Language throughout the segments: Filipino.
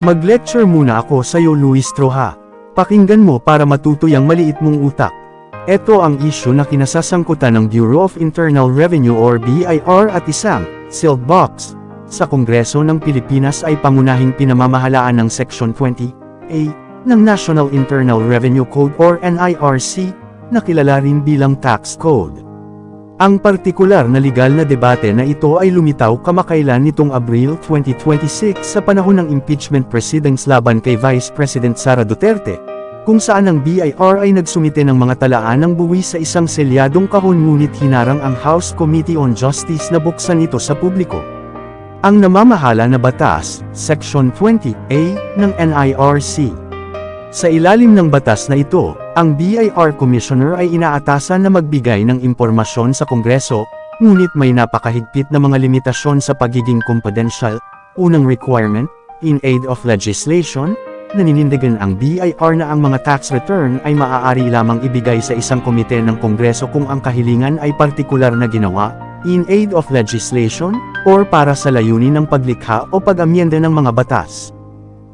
Mag-lecture muna ako sa'yo Luis Troha. Pakinggan mo para matuto yang maliit mong utak. Ito ang issue na kinasasangkutan ng Bureau of Internal Revenue or BIR at isang sealed box sa Kongreso ng Pilipinas ay pangunahing pinamamahalaan ng Section 20A ng National Internal Revenue Code or NIRC na kilala rin bilang Tax Code. Ang partikular na legal na debate na ito ay lumitaw kamakailan nitong Abril 2026 sa panahon ng impeachment proceedings laban kay Vice President Sara Duterte, kung saan ang BIR ay nagsumite ng mga talaan ng buwis sa isang selyadong kahon ngunit hinarang ang House Committee on Justice na buksan ito sa publiko. Ang namamahala na batas, Section 20A ng NIRC. Sa ilalim ng batas na ito, ang BIR Commissioner ay inaatasan na magbigay ng impormasyon sa Kongreso, ngunit may napakahigpit na mga limitasyon sa pagiging confidential. Unang requirement, in aid of legislation, naninindigan ang BIR na ang mga tax return ay maaari lamang ibigay sa isang komite ng Kongreso kung ang kahilingan ay partikular na ginawa, in aid of legislation, or para sa layunin ng paglikha o pag-amyenda ng mga batas.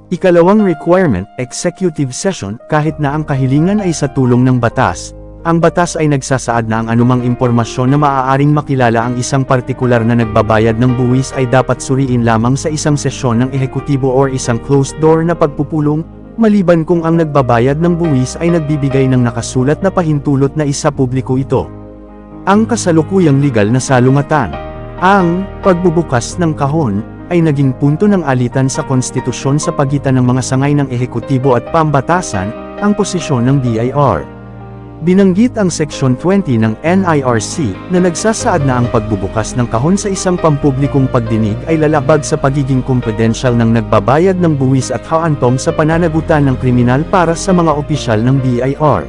Ikalawang requirement, executive session, kahit na ang kahilingan ay sa tulong ng batas, ang batas ay nagsasaad na ang anumang impormasyon na maaaring makilala ang isang partikular na nagbabayad ng buwis ay dapat suriin lamang sa isang sesyon ng ehekutibo or isang closed door na pagpupulong, maliban kung ang nagbabayad ng buwis ay nagbibigay ng nakasulat na pahintulot na isa publiko ito. Ang kasalukuyang legal na salungatan, ang pagbubukas ng kahon, ay naging punto ng alitan sa konstitusyon sa pagitan ng mga sangay ng ehekutibo at pambatasan, ang posisyon ng BIR. Binanggit ang Section 20 ng NIRC na nagsasaad na ang pagbubukas ng kahon sa isang pampublikong pagdinig ay lalabag sa pagiging confidential ng nagbabayad ng buwis at haantom sa pananagutan ng kriminal para sa mga opisyal ng BIR.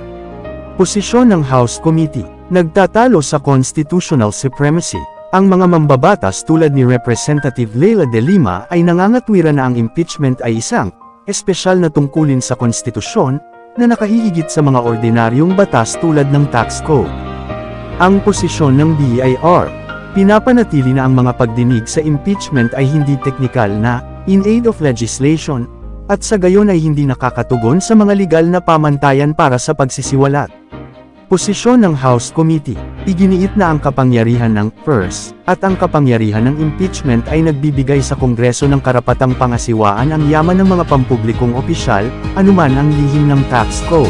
Posisyon ng House Committee, nagtatalo sa constitutional supremacy. Ang mga mambabatas tulad ni Representative Leila de Lima ay nangangatwiran na ang impeachment ay isang espesyal na tungkulin sa konstitusyon na nakahihigit sa mga ordinaryong batas tulad ng tax code. Ang posisyon ng BIR, pinapanatili na ang mga pagdinig sa impeachment ay hindi teknikal na in aid of legislation at sa gayon ay hindi nakakatugon sa mga legal na pamantayan para sa pagsisiwalat. Posisyon ng House Committee, iginiit na ang kapangyarihan ng first at ang kapangyarihan ng impeachment ay nagbibigay sa Kongreso ng karapatang pangasiwaan ang yaman ng mga pampublikong opisyal, anuman ang lihim ng tax code.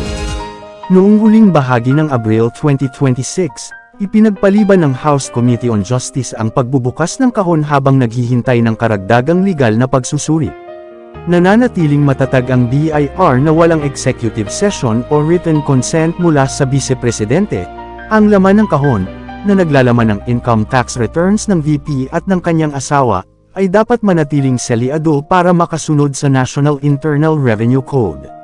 Noong huling bahagi ng Abril 2026, ipinagpaliban ng House Committee on Justice ang pagbubukas ng kahon habang naghihintay ng karagdagang legal na pagsusuri. Nananatiling matatag ang BIR na walang executive session o written consent mula sa Vice-Presidente. Ang laman ng kahon, na naglalaman ng income tax returns ng VP at ng kanyang asawa, ay dapat manatiling selyado para makasunod sa National Internal Revenue Code.